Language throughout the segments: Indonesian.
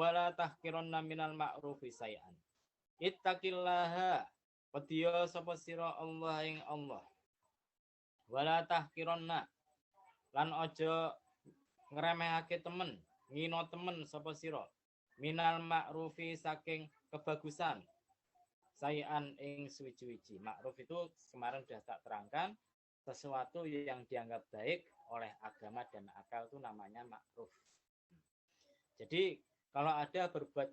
wala tahqironna minal ma'rufi say'an. Ittaqillaha Petiya sapa sira Allah ing Allah. Wala tahqironna lan aja ngremehake temen, ngino temen sapa sira. Minal ma'rufi saking kebagusan. Sayan ing suwi-wiji. Ma'ruf itu kemarin sudah tak terangkan, sesuatu yang dianggap baik oleh agama dan akal itu namanya ma'ruf. Jadi kalau ada berbuat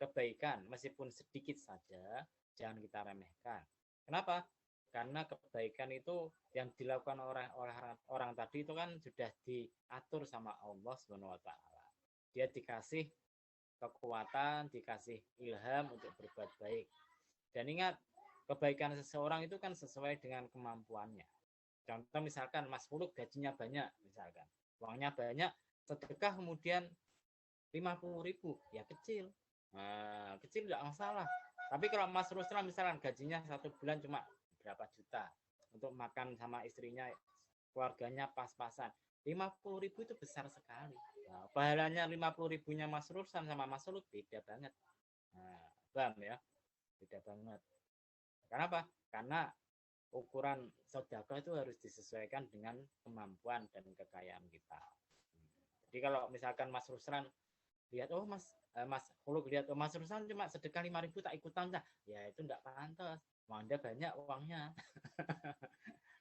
kebaikan meskipun sedikit saja, jangan kita remehkan. Kenapa? Karena kebaikan itu yang dilakukan oleh orang tadi itu kan sudah diatur sama Allah Subhanahu wa taala. Dia dikasih kekuatan, dikasih ilham untuk berbuat baik. Dan ingat, kebaikan seseorang itu kan sesuai dengan kemampuannya. Contoh misalkan Mas Fuluk gajinya banyak, misalkan uangnya banyak, sedekah kemudian 50.000, ya kecil. Nah, kecil nggak masalah. Tapi kalau Mas Ruslan misalkan gajinya 1 bulan cuma berapa juta untuk makan sama istrinya, keluarganya pas-pasan, 50.000 itu besar sekali. Nah, pahalanya 50.000-nya Mas Ruslan sama Mas Fuluk beda banget. Nah, paham ya? Beda banget. Kenapa? Karena ukuran sedekah itu harus disesuaikan dengan kemampuan dan kekayaan kita. Jadi kalau misalkan Mas Ruslan lihat, oh Mas Fuluk lihat, oh Mas Ruslan cuma sedekah 5.000 tak ikutan dah, ya itu enggak pantas. Anda banyak uangnya.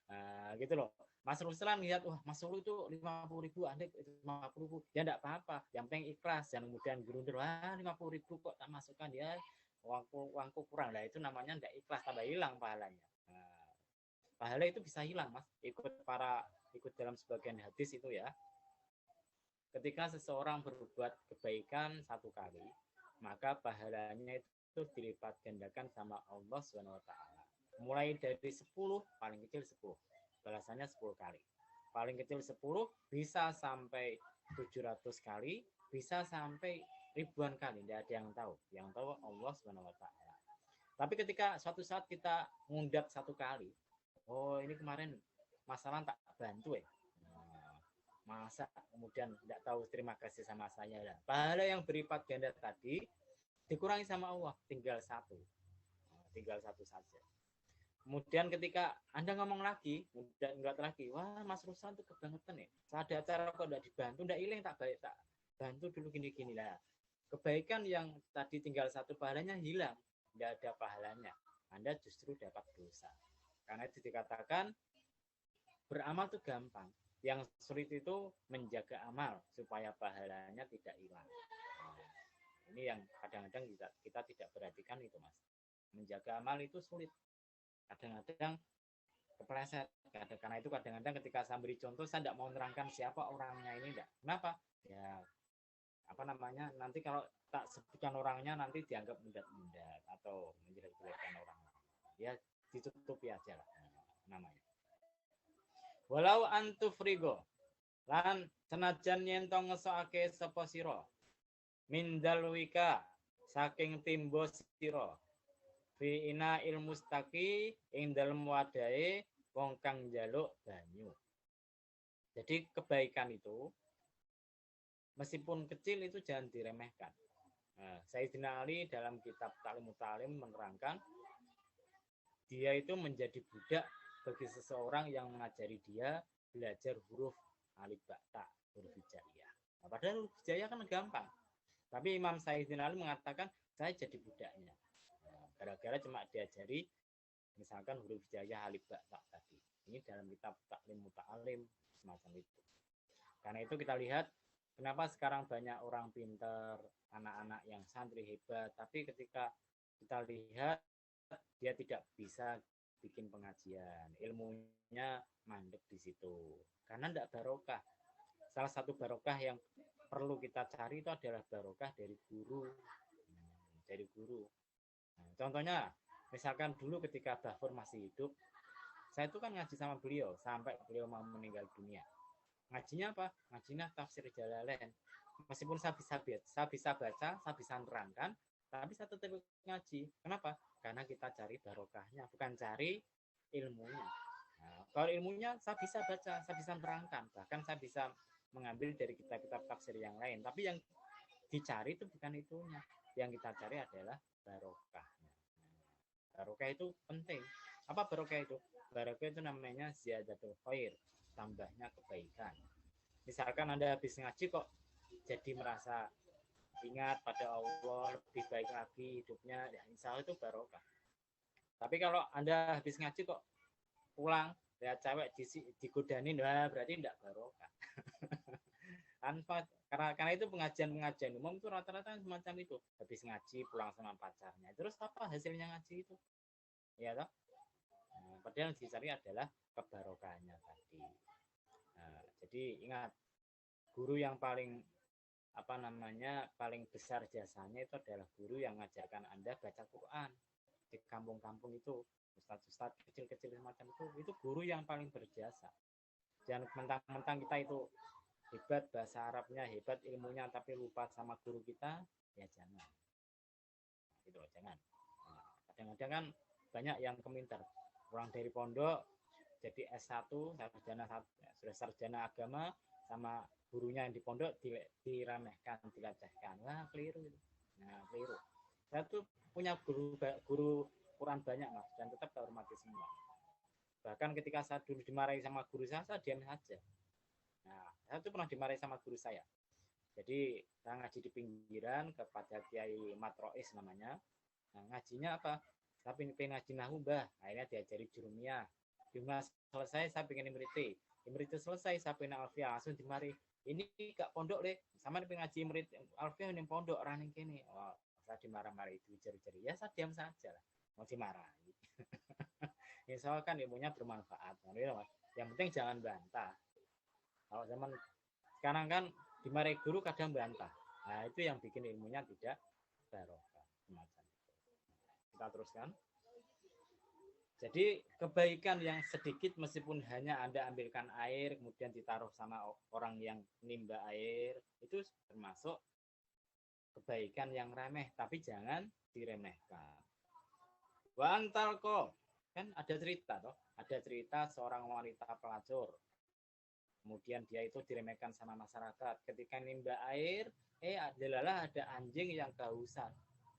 Nah, gitu loh. Mas Ruslan lihat, wah Mas Fuluk itu 50.000, Anda itu 50.000, ya enggak apa-apa. Yang penting ikhlas, jangan kemudian gerundur, 50.000 kok tak masukkan, ya uangku kurang. Lah itu namanya enggak ikhlas, tambah hilang pahalanya. Nah, pahala itu bisa hilang, Mas. Ikut dalam sebagian hadis itu ya. Ketika seseorang berbuat kebaikan 1 kali, maka pahalanya itu dilipat gandakan sama Allah SWT. Mulai dari 10, paling kecil 10. Balasannya 10 kali. Paling kecil 10, bisa sampai 700 kali, bisa sampai ribuan kali. Tidak ada yang tahu. Yang tahu Allah SWT. Tapi ketika suatu saat kita ngundat 1 kali, oh ini kemarin masalah tak bantu ya. Masa kemudian tidak tahu terima kasih sama saya. Nah, pahala yang berlipat ganda tadi dikurangi sama Allah, tinggal 1. Tinggal 1 saja. Kemudian ketika Anda ngomong lagi, udah enggak lagi, wah Mas Ruslan itu kebangetan ya. Saya ada acara kok enggak dibantu, enggak ilang tak bantu dulu gini-gini lah. Kebaikan yang tadi tinggal 1 pahalanya hilang, enggak ada pahalanya. Anda justru dapat dosa. Karena itu dikatakan beramal itu gampang. Yang sulit itu menjaga amal supaya pahalanya tidak hilang. Nah, ini yang kadang-kadang kita tidak perhatikan itu, Mas. Menjaga amal itu sulit. Kadang-kadang kepleset. Karena itu kadang-kadang ketika saya beri contoh, saya tidak mau menerangkan siapa orangnya ini, enggak. Kenapa? Ya, nanti kalau tak sebutkan orangnya nanti dianggap mundat-mundat atau menjelek-jelekkan orang. Ya, ditutupi aja lah namanya. Walau antufrigo lan senajan yen to ngesokake sapa sira mindalwika saking timbo sira fi ina ilmustaki ing dalem wadahe wong kang njaluk banyu. Jadi kebaikan itu meskipun kecil itu jangan diremehkan. Nah, Sayyidina Ali dalam kitab Ta'lim Muta'alim menerangkan dia itu menjadi budak bagi seseorang yang mengajari dia belajar huruf alif ba ta, huruf hijaiyah. Nah, padahal huruf hijaiyah kan gampang. Tapi Imam Sayyidina Ali mengatakan saya jadi budaknya. Nah, gara-gara cuma diajari misalkan huruf hijaiyah alif ba ta tadi. Ini dalam kitab Ta'lim Muta'alim semacam itu. Karena itu kita lihat kenapa sekarang banyak orang pintar, anak-anak yang santri hebat, tapi ketika kita lihat dia tidak bisa bikin pengajian, ilmunya mandek di situ karena tidak barokah. Salah satu barokah yang perlu kita cari itu adalah barokah dari guru. Nah, contohnya misalkan dulu ketika Bafur masih hidup, saya itu kan ngaji sama beliau sampai beliau mau meninggal dunia. Ngajinya apa? Ngajinya tafsir Jalalain. Meskipun saya bisa baca, saya bisa nerangkan, tapi saya tetap ngaji. Kenapa? Karena kita cari barokahnya, bukan cari ilmunya. Nah, kalau ilmunya saya bisa baca, saya bisa terangkan, bahkan saya bisa mengambil dari kitab-kitab tafsir yang lain. Tapi yang dicari itu bukan itunya. Yang kita cari adalah barokahnya. Barokah itu penting. Apa barokah itu? Barokah itu namanya ziyadatul khair, tambahnya kebaikan. Misalkan Anda habis ngaji kok jadi merasa ingat pada Allah, lebih baik lagi hidupnya, ya insya Allah itu barokah. Tapi kalau Anda habis ngaji kok pulang, lihat cewek digodanin, wah berarti tidak barokah. Karena itu pengajian umum itu rata-rata semacam itu. Habis ngaji pulang sama pacarnya. Terus apa hasilnya ngaji itu? Ya toh? Nah, padahal yang dicari adalah kebarokahannya tadi. Nah, jadi ingat, guru yang paling paling besar jasanya itu adalah guru yang mengajarkan Anda baca Quran di kampung-kampung itu. Ustadz-ustadz kecil-kecil semacam itu guru yang paling berjasa. Jangan mentang-mentang kita itu hebat bahasa Arabnya, hebat ilmunya, tapi lupa sama guru kita, ya jangan. Itu jangan. Nah, kadang-kadang kan banyak yang keminter, pulang dari pondok jadi S1, sudah sarjana agama, sama gurunya yang di pondok diremehkan, dilecehkan. Wah, keliru. Nah, keliru. Saya tuh punya guru Quran banyak, Mas, dan tetap saya hormati semua. Bahkan ketika saya dulu dimarahi sama guru saya diam saja. Nah, saya tuh pernah dimarahi sama guru saya. Jadi, saya ngaji di pinggiran kepada Kiai Matrois namanya. Nah, ngajinya apa? Saya pengen ngaji nahu, Mbah. Akhirnya diajari jurumiyah. Jurumiyah selesai, saya pengen imriti. Imriti selesai, saya pengen alfiah. Langsung dimari. Ini gak pondok, deh. Sama pengen ngaji imriti. Alfiah ini pondok, orang ini. Oh, saya dimarah-marah itu, jari-jari. Ya, saya diam saja lah. Mau dimarahi. Insya Allah kan ilmunya bermanfaat. Yang penting jangan bantah. Kalau zaman sekarang kan dimarahi guru kadang bantah. Nah, itu yang bikin ilmunya tidak barokah. Semacam itu. Kita teruskan. Jadi kebaikan yang sedikit meskipun hanya Anda ambilkan air kemudian ditaruh sama orang yang nimba air, itu termasuk kebaikan yang remeh, tapi jangan diremehkan. Wa antalko, kan ada cerita toh, ada cerita seorang wanita pelacur. Kemudian dia itu diremehkan sama masyarakat. Ketika nimba air, adalah ada anjing yang kehausan.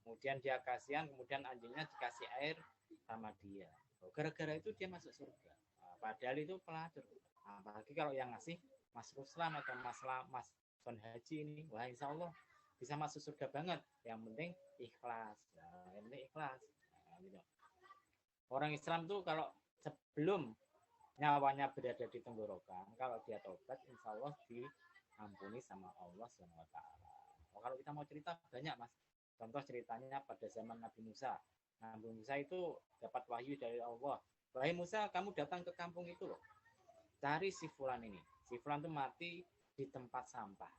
Kemudian dia kasihan, kemudian anjingnya dikasih air sama dia. Gara-gara itu dia masuk surga. Nah, padahal itu pelacur. Apalagi kalau yang ngasih Mas Ruslan atau Mas Son Haji ini, wah insya Allah bisa masuk surga banget. Yang penting ikhlas. Nah, yang penting ikhlas. Nah, gitu. Orang Islam tuh kalau sebelum nyawanya berada di tenggorokan, kalau dia tobat, insya Allah diampuni sama Allah SWT. Oh, kalau kita mau cerita banyak, Mas. Contoh ceritanya pada zaman Nabi Musa. Nabi Musa itu dapat wahyu dari Allah. Wahai Musa, kamu datang ke kampung itu loh. Cari si Fulan ini. Si Fulan itu mati di tempat sampah.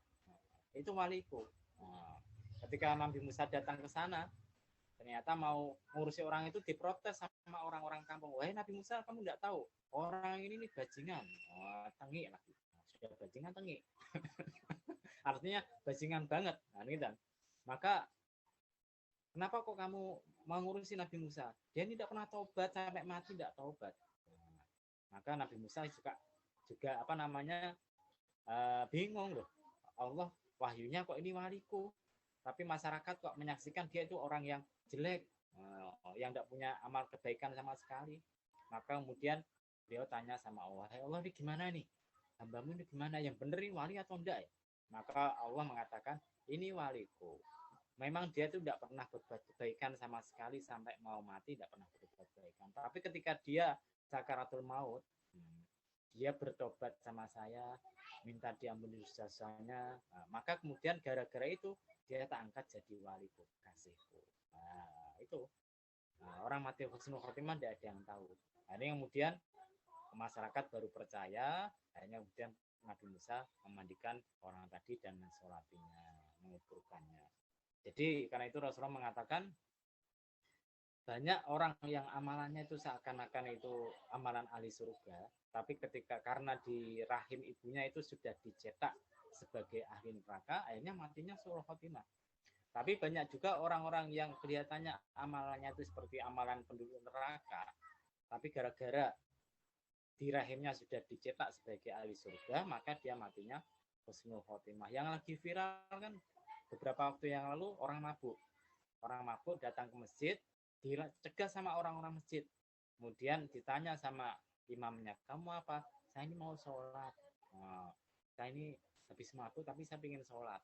Itu waliku. Nah, ketika Nabi Musa datang ke sana, ternyata mau ngurusi orang itu diprotes sama orang-orang kampung. Wahai Nabi Musa, kamu tidak tahu orang ini nih bajingan. Oh, tengik lagi. Sudah bajingan tengik. Artinya bajingan banget. Nah, ini dan maka kenapa kok kamu mau ngurusi Nabi Musa? Dia tidak pernah taubat sampai mati tidak taubat. Nah, maka Nabi Musa juga bingung loh. Allah wahyunya kok ini waliku. Tapi masyarakat kok menyaksikan dia itu orang yang jelek, yang tidak punya amal kebaikan sama sekali. Maka kemudian beliau tanya sama Allah, hey Allah ini gimana nih? Hambamu ini gimana? Yang benar ini wali atau enggak ya? Maka Allah mengatakan, ini waliku. Memang dia itu tidak pernah berbuat kebaikan sama sekali sampai mau mati, tidak pernah berbuat kebaikan. Tapi ketika dia sakaratul maut, dia bertobat sama saya, minta diampuni dosanya, maka kemudian gara-gara itu dia tak angkat jadi waliku kasihku. Nah, itu. Nah, orang mati husnul khotimah tidak ada yang tahu. Nah, ini kemudian masyarakat baru percaya, akhirnya kemudian Nabi Musa memandikan orang tadi dan mensolatinya, menguburkannya. Jadi karena itu Rasulullah mengatakan banyak orang yang amalannya itu seakan-akan itu amalan ahli surga, tapi ketika karena di rahim ibunya itu sudah dicetak sebagai ahli neraka, akhirnya matinya suul khotimah. Tapi banyak juga orang-orang yang kelihatannya amalannya itu seperti amalan penduduk neraka, tapi gara-gara di rahimnya sudah dicetak sebagai ahli surga, maka dia matinya husnul khotimah. Yang lagi viral kan beberapa waktu yang lalu orang mabuk datang ke masjid, dicegah sama orang-orang masjid, kemudian ditanya sama imamnya, kamu apa? Saya ini mau sholat. Saya ini habis mabuk tapi saya ingin sholat.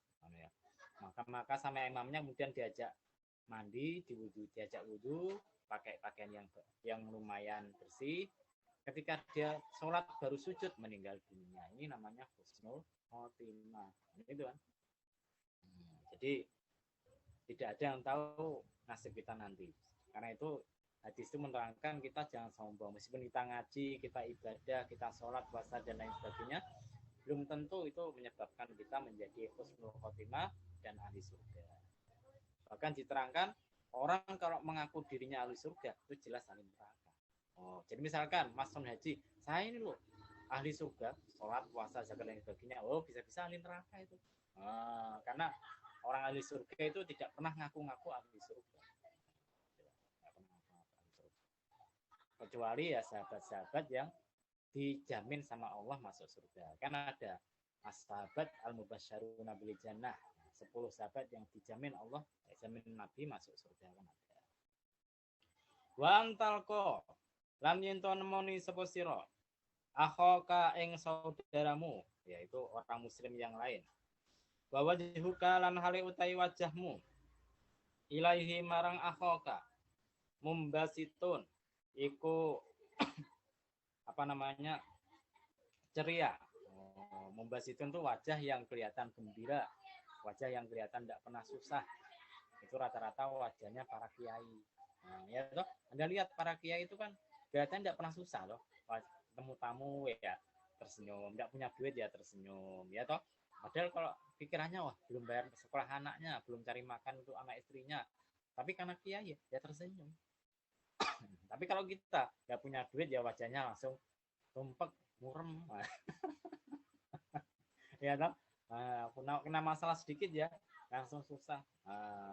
Maka sama imamnya kemudian diajak mandi, diajak wudhu, pakai pakaian yang lumayan bersih. Ketika dia sholat baru sujud meninggal dunia. Ini namanya husnul khotimah. Itu kan. Jadi tidak ada yang tahu nasib kita nanti. Karena itu hadis itu menerangkan kita jangan sombong. Meskipun kita ngaji, kita ibadah, kita sholat, puasa dan lain sebagainya, belum tentu itu menyebabkan kita menjadi husnul khotimah dan ahli surga. Bahkan diterangkan orang kalau mengaku dirinya ahli surga itu jelas ahli neraka. Jadi misalkan Mas Son Haji, saya ini loh ahli surga, sholat, puasa, zakat dan sebagainya. Bisa-bisa ahli neraka itu. Karena orang ahli surga itu tidak pernah ngaku-ngaku ahli surga. Kecuali ya sahabat-sahabat yang dijamin sama Allah masuk surga. Kan ada as-sahabat al-mubasysyaruna bil jannah. 10 sahabat yang dijamin Allah, dijamin Nabi masuk surga kan ada. Wa antalqa lan yen to nemoni sapa sira akhaka ing saudaramu, yaitu orang muslim yang lain. Wa wajhuka lan hale utai wajahmu ilaihi marang akhaka mumbasitun iku apa namanya ceria. Mumbasitun itu wajah yang kelihatan gembira, wajah yang kelihatan tidak pernah susah. Itu rata-rata wajahnya para kiai. Ya toh, Anda lihat para kiai itu kan kelihatan tidak pernah susah loh. Temu tamu ya tersenyum, tidak punya duit ya tersenyum, ya toh. Padahal kalau pikirannya wah belum bayar sekolah anaknya, belum cari makan untuk anak istrinya, tapi karena kiai ya tersenyum. Tapi kalau kita nggak punya duit ya wajahnya langsung tumpek, murem. Ya toh. Kena masalah sedikit ya langsung susah.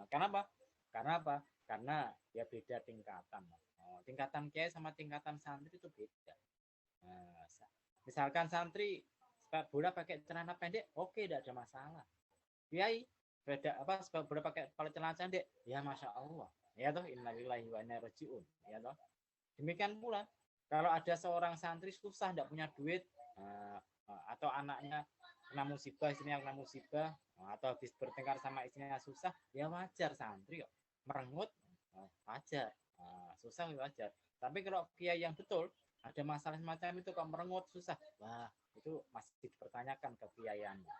Kenapa? Karena ya beda tingkatan. Tingkatan kiai sama tingkatan santri itu beda. Misalkan santri sepak bola pakai celana pendek, oke, tidak ada masalah. Kiai beda sepak bola pakai celana pendek, ya masya Allah. Ya toh, innalillahi wa inna ilaihi rajiun. Ya toh. Demikian pula kalau ada seorang santri susah tidak punya duit, atau anaknya kena musibah, istrinya kena musibah, atau habis bertengkar sama istrinya susah, ya wajar santri kok merengut, wajar. Susah wajar. Tapi kalau kiai yang betul ada masalah semacam itu kok merengut susah, wah itu masih dipertanyakan kekiaiannya.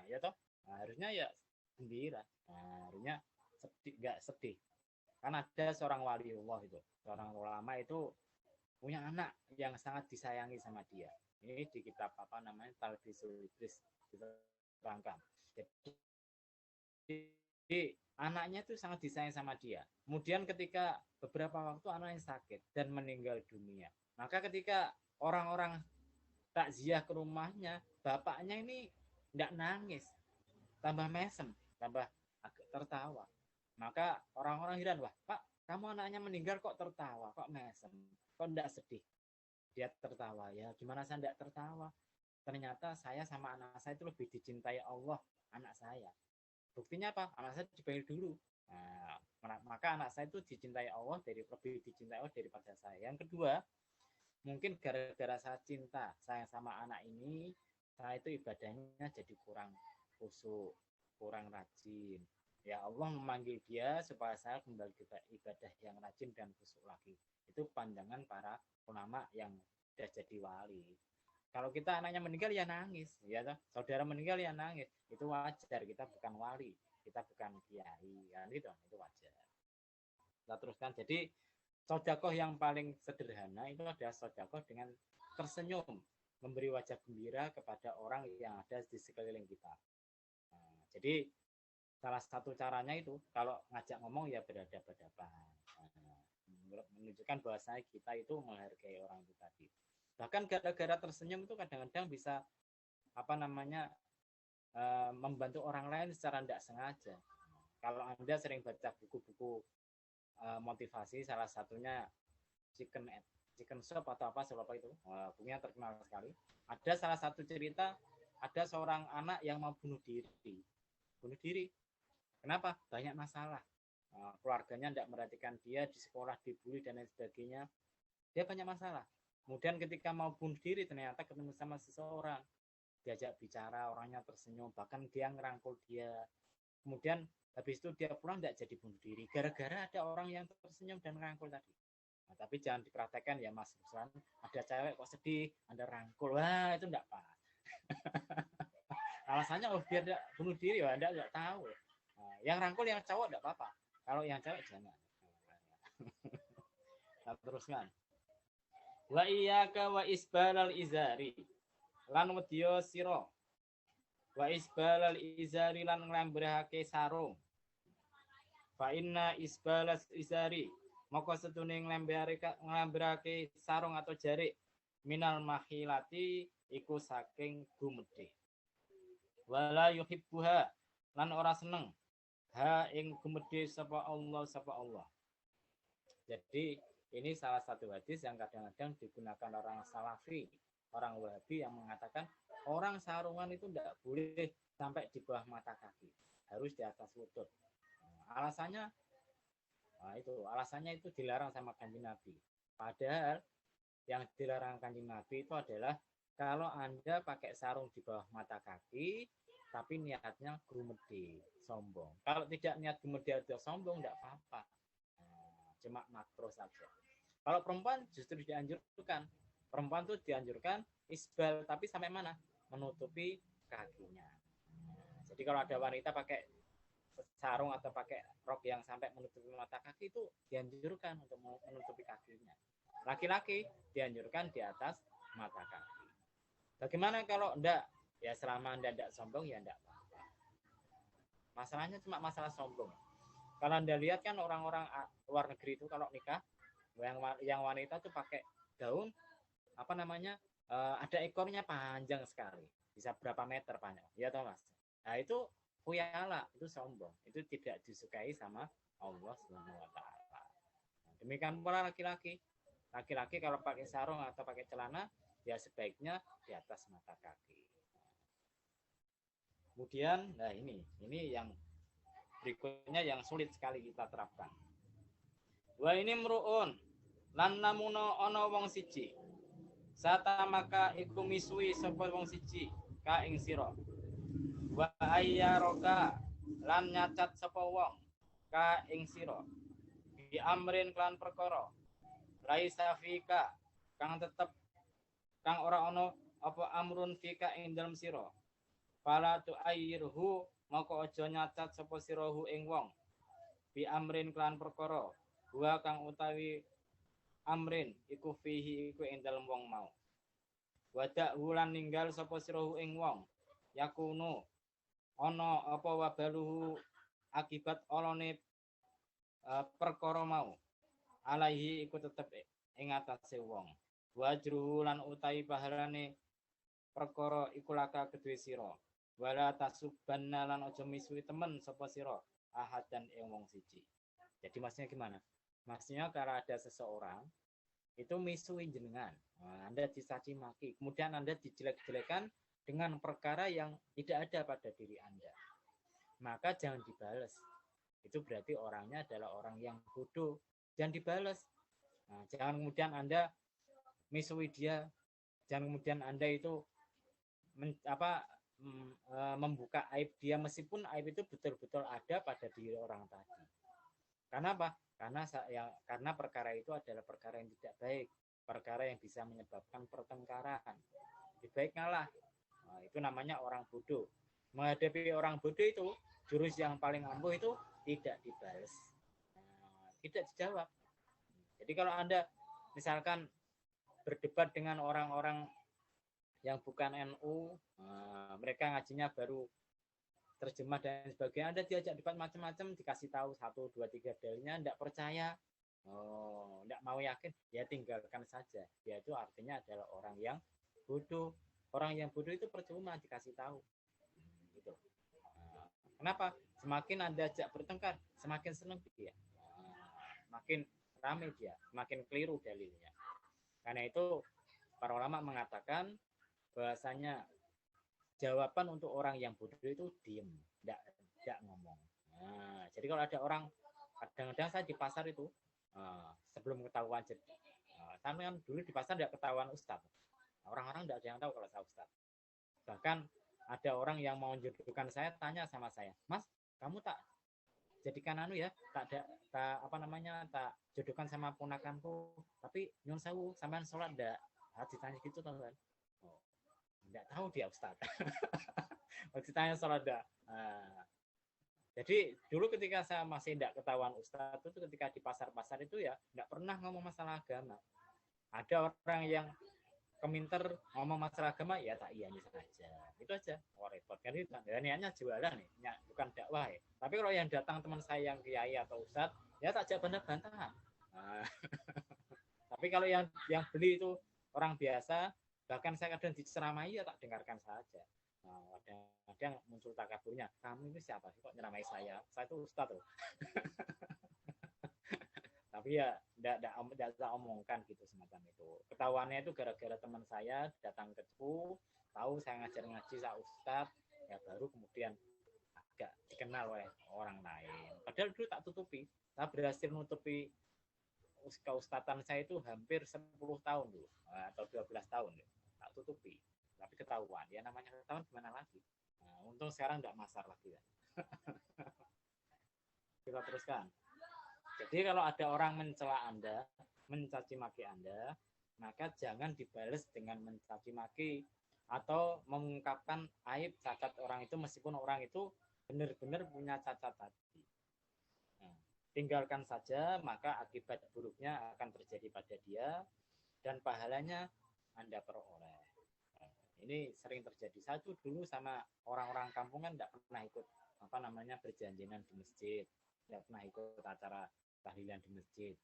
Ya toh, harusnya ya gembira, harusnya nggak sedih. Kan ada seorang waliullah itu, seorang ulama itu punya anak yang sangat disayangi sama dia. Ini di kitab apa namanya Talbisul Iblis diterangkan. Jadi anaknya itu sangat disayang sama dia. Kemudian ketika beberapa waktu anaknya sakit dan meninggal dunia, maka ketika orang-orang takziah ke rumahnya, bapaknya ini tidak nangis, tambah mesem, tambah agak tertawa. Maka orang-orang heran, wah Pak, kamu anaknya meninggal kok tertawa, kok mesem, kok tidak sedih? Dia tertawa, ya gimana saya tidak tertawa? Ternyata saya sama anak saya itu lebih dicintai Allah, anak saya. Buktinya apa? Anak saya dipanggil dulu. Maka anak saya itu dicintai Allah, lebih dicintai Allah daripada saya. Yang kedua, mungkin gara-gara saya cinta, sayang sama anak ini, saya itu ibadahnya jadi kurang khusyuk, kurang rajin. Ya Allah memanggil dia supaya saya kembali ke ibadah yang rajin dan khusyuk lagi. Itu pandangan para ulama yang sudah jadi wali. Kalau kita anaknya meninggal ya nangis, ya toh. Saudara meninggal ya nangis. Itu wajar, kita bukan wali, kita bukan kiai, kan itu wajar. Kita teruskan. Jadi sedekah yang paling sederhana itu adalah sedekah dengan tersenyum, memberi wajah gembira kepada orang yang ada di sekeliling kita. Jadi salah satu caranya itu kalau ngajak ngomong ya berhadapan-hadapan, menunjukkan bahwasanya kita itu menghargai orang itu tadi. Bahkan gara-gara tersenyum itu kadang-kadang bisa membantu orang lain secara tidak sengaja. Kalau Anda sering baca buku-buku motivasi, salah satunya Chicken Shop atau apa itu, bukunya terkenal sekali. Ada salah satu cerita, ada seorang anak yang mau bunuh diri. Kenapa? Banyak masalah. Keluarganya tidak merhatikan dia, di sekolah dibully dan lain sebagainya. Dia banyak masalah. Kemudian ketika mau bunuh diri ternyata ketemu sama seseorang, diajak bicara, orangnya tersenyum, bahkan dia ngerangkul dia. Kemudian habis itu dia pulang tidak jadi bunuh diri, gara-gara ada orang yang tersenyum dan ngerangkul tadi. Nah, tapi jangan dipraktekkan ya Mas Ruslan, ada cewek kok sedih, Anda rangkul, wah itu tidak pas. Alasannya biar tidak bunuh diri, ya Anda tidak tahu. Nah, yang rangkul yang cowok tidak apa-apa, kalau yang cewek jangan. Nah, teruskan. Wa iyyaka wa isbalal izari lan wedya sira wa isbalal izari lan nglambrahake sarung fa inna isbalas izari maka setune nglambrahake sarung atau jarik minal mahilati iku saking gumedhe wala yuhibbuha lan ora seneng ha ing gumedhe sapa Allah. Jadi ini salah satu hadis yang kadang-kadang digunakan orang Salafi, orang Wahabi yang mengatakan orang sarungan itu tidak boleh sampai di bawah mata kaki, harus di atas lutut. Alasannya, alasannya itu dilarang sama Kanjeng Nabi. Padahal yang dilarang Kanjeng Nabi itu adalah kalau Anda pakai sarung di bawah mata kaki, tapi niatnya gumedhe, sombong. Kalau tidak niat gumedhe atau sombong, tidak apa-apa. Cuma makro saja. Kalau perempuan justru dianjurkan. Perempuan tuh dianjurkan isbal, tapi sampai mana? Menutupi kakinya. Jadi kalau ada wanita pakai sarung atau pakai rok yang sampai menutupi mata kaki itu dianjurkan untuk menutupi kakinya. Laki-laki dianjurkan di atas mata kaki. Bagaimana kalau enggak? Ya selama Anda enggak sombong ya enggak apa-apa. Masalahnya cuma masalah sombong. Kalau Anda lihat kan orang-orang luar negeri itu kalau nikah yang wanita tuh pakai gaun apa namanya ada ekornya panjang sekali, bisa berapa meter panjang, ya toh Mas. Nah itu khuyala, itu sombong, itu tidak disukai sama Allah Subhanahu wa taala. Demikian pula laki-laki kalau pakai sarung atau pakai celana ya sebaiknya di atas mata kaki. Kemudian nah ini yang berikutnya yang sulit sekali kita terapkan. Wa ini mruun lan namuna ana wong siji. Sata maka iku misui sapa wong siji ka ing sira. Wa ayyaroka lan nyacat sapa wong ka ing sira. Bi amrin klan perkara. Laisa fika kang tetep kang ora ana apa amrun fika ing dalem sira. Fala tu ayyirhu maka aja nyacat sapa sirahu ing wong. Bi amrin klan perkara. Wa kang utawi amrin iku fihi iku ing dalem wong mau. Wadak wulan ninggal sapa sirahu ing wong. Yakunu ana apa wabaluhu akibat olone perkara mau. Alaihi iku tetep ing atase wong. Wajruhu lan utawi pahalane perkara iku laka kedue sira. Wala tasubbanna lan aja misuhi temen sapa sira ahadan ing wong siji. Jadi maksudnya gimana? Maksudnya kalau ada seseorang itu misuhi jenengan, Anda dicaci maki, kemudian Anda dijelek-jelekan dengan perkara yang tidak ada pada diri Anda, maka jangan dibalas. Itu berarti orangnya adalah orang yang bodoh, jangan dibalas. Nah, jangan kemudian Anda misuhi dia, jangan kemudian Anda itu membuka aib dia meskipun aib itu betul-betul ada pada diri orang tadi. Karena apa? Karena perkara itu adalah perkara yang tidak baik, perkara yang bisa menyebabkan pertengkaran. Lebih baik ngalah. Nah, itu namanya orang bodoh. Menghadapi orang bodoh itu jurus yang paling ampuh itu tidak dibalas, tidak dijawab. Jadi kalau Anda misalkan berdebat dengan orang-orang yang bukan NU, mereka ngajinya baru terjemah dan sebagainya, Anda diajak debat macam-macam, dikasih tahu 1, 2, 3 dalilnya, tidak percaya, tidak mau yakin, ya tinggalkan saja. Dia itu artinya adalah orang yang bodoh. Orang yang bodoh itu percuma dikasih tahu. Gitu. Kenapa? Semakin Anda ajak bertengkar, semakin senang dia. Makin ramai dia, semakin keliru dalilnya. Karena itu para ulama mengatakan bahwasanya jawaban untuk orang yang bodoh itu diem, tidak ngomong. Nah, jadi kalau ada orang, kadang-kadang saya di pasar itu sebelum ketahuan, saya kan dulu di pasar tidak ketahuan ustadz, orang-orang tidak ada yang tahu kalau saya ustadz. Bahkan ada orang yang mau menjodohkan saya, tanya sama saya, Mas, kamu tak jadikan anu ya, tak jodohkan sama ponakanku, tapi nyun sewu sampean sholat ndak? Ditanya gitu teman. Oh, nggak tahu dia ustadz. Ditanya sholat ndak. Jadi dulu ketika saya masih tidak ketahuan ustadz, itu ketika di pasar-pasar itu ya nggak pernah ngomong masalah agama. Ada orang yang keminter ngomong masalah agama, ya tak iyani saja, itu aja. Repot kan itu, niatnya jualan nih, bukan dakwah ya. Tapi kalau yang datang teman saya yang kiai atau ustadz, ya tak ajak bantah-bantahan. Tapi kalau yang beli itu orang biasa, bahkan saya kadang diceramai, ya tak dengarkan saja. Kadang muncul takaburnya, kamu ini siapa sih kok nyeramai saya itu ustadz loh. Tapi ya tidak omongkan gitu semacam itu. Ketahuannya itu gara-gara teman saya datang ke Cepu, tahu saya ngajar ngaji sa ustad, ya baru kemudian agak dikenal oleh orang lain. Padahal dulu tak tutupi, saya berhasil nutupi keustatan saya itu hampir 10 tahun dulu, atau 12 tahun tak tutupi. Tapi ketahuan, ya namanya ketahuan gimana lagi. Nah, untung sekarang tidak masar lagi ya. Kita teruskan. Jadi kalau ada orang mencela Anda, mencaci maki Anda, maka jangan dibalas dengan mencaci maki atau mengungkapkan aib cacat orang itu meskipun orang itu benar-benar punya cacat tadi. Nah, tinggalkan saja, maka akibat buruknya akan terjadi pada dia dan pahalanya Anda peroleh. Nah, ini sering terjadi. Saya tuh dulu sama orang-orang kampungan tidak pernah ikut berjanjinan di masjid, tidak pernah ikut acara tahlilan di masjid.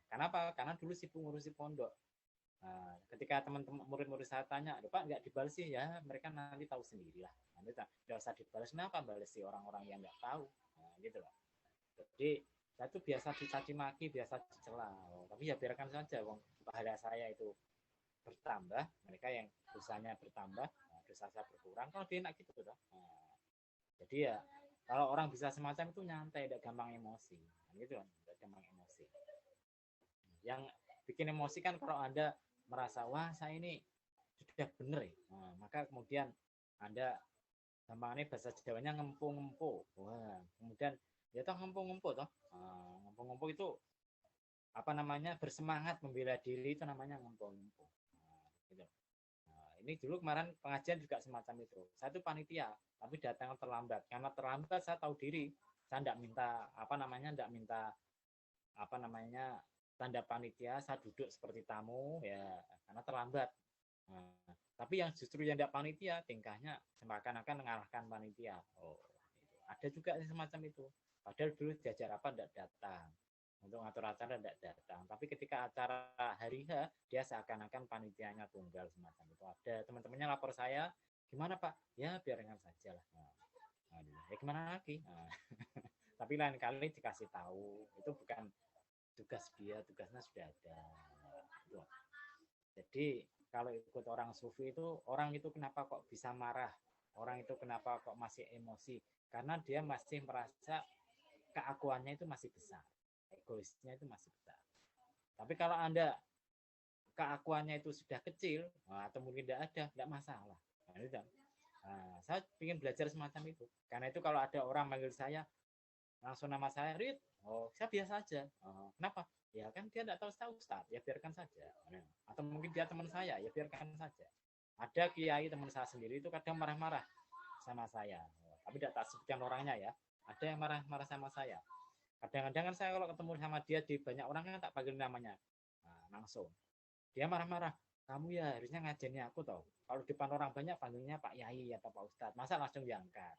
Kenapa? Karena dulu sibuk ngurusi pondok. Nah, ketika teman-teman murid-murid saya tanya, Pak nggak dibalas sih? Ya mereka nanti tahu sendirilah. Nanti nggak usah dibalas. Kenapa balas sih orang-orang yang nggak tahu? Nah, gitu loh. Jadi saya tuh biasa dicaci maki, biasa dicela. Tapi ya biarkan saja, wong pahala saya itu bertambah, mereka yang dosanya bertambah, dosa saya berkurang. Kalau dia enak gitu loh. Nah, jadi ya kalau orang bisa semacam itu nyantai, tidak gampang emosi, gitu kan, tidak gampang emosi. Yang bikin emosi kan kalau Anda merasa wah saya ini sudah benar ya, maka kemudian Anda gampangnya bahasa Jawanya ngempung-ngempuk, wah kemudian ya toh ngempung-ngempuk toh, ngempung-ngempuk itu bersemangat membela diri, itu namanya ngempung-ngempuk. Gitu. Ini dulu kemarin pengajian juga semacam itu. Saya itu panitia, tapi datang terlambat. Karena terlambat saya tahu diri. Saya tidak minta tanda panitia. Saya duduk seperti tamu ya karena terlambat. Tapi yang justru yang tidak panitia tingkahnya seakan-akan mengalahkan panitia. Oh, gitu. Ada juga semacam itu. Padahal dulu diajar apa tidak datang. Untuk ngatur acara tidak datang, tapi ketika acara hari H dia seakan-akan panitianya tunggal semacam itu. Ada teman-temannya lapor saya, gimana Pak? Ya biarkan saja lah. Ya gimana lagi? Tapi lain kali dikasih tahu, itu bukan tugas dia, tugasnya sudah ada. Jadi kalau ikut orang sufi itu, orang itu kenapa kok bisa marah? Orang itu kenapa kok masih emosi? Karena dia masih merasa keakuannya itu masih besar. Egoisnya itu masih besar. Tapi kalau Anda keakuannya itu sudah kecil atau mungkin tidak masalah. Saya ingin belajar semacam itu. Karena itu kalau ada orang manggil saya langsung nama saya Rid, saya biasa aja. Kenapa? Ya kan dia tidak tahu Ustaz, ya biarkan saja. Atau mungkin dia teman saya, ya biarkan saja. Ada kiai teman saya sendiri itu kadang marah-marah sama saya. Tapi tidak tak sebutkan orangnya ya. Ada yang marah-marah sama saya. Kadang-kadang kan saya kalau ketemu sama dia di banyak orang kan tak panggil namanya, langsung. Dia marah-marah, kamu ya harusnya ngajarnya aku toh. Kalau di depan orang banyak panggilnya Pak Yai atau Pak Ustadz, masa langsung diangkat.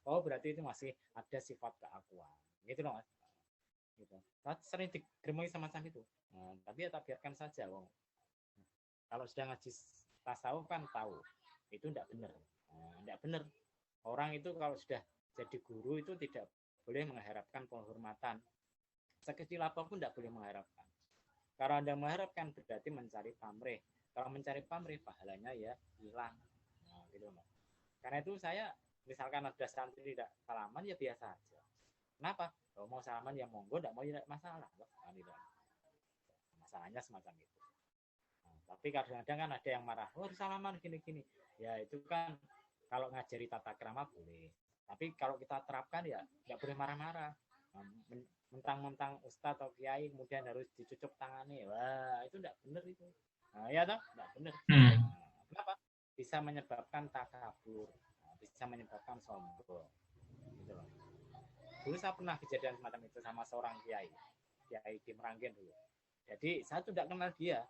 Oh berarti itu masih ada sifat keakuan, gitu loh Mas. Gitu. Saya sering digeremui semacam itu. Tapi ya tak biarkan saja, wong. Kalau sudah ngaji tasawuf kan tahu itu tidak benar. Tidak benar. Orang itu kalau sudah jadi guru itu tidak boleh mengharapkan penghormatan. Sekecil apapun tidak boleh mengharapkan. Kalau Anda mengharapkan berarti mencari pamrih. Kalau mencari pamrih pahalanya ya hilang. Gitu. Karena itu saya misalkan ada santri tidak salaman ya biasa aja. Kenapa? Kalau mau salaman ya monggo, tidak mau ya masalah. Masalahnya semacam itu. Nah, tapi kadang-kadang kan ada yang marah, oh salaman gini-gini. Ya itu kan kalau ngajari tata krama boleh. Tapi kalau kita terapkan ya nggak boleh marah-marah. Nah, mentang-mentang ustadz atau kiai kemudian harus dicucuk tangannya, wah itu nggak benar itu. Nah, ya toh nggak benar. Nah, kenapa? Bisa menyebabkan takabur, bisa menyebabkan sombong. Gitu loh. Dulu saya pernah kejadian semacam itu sama seorang kiai di Meranggen dulu. Jadi saya tuh tidak kenal dia,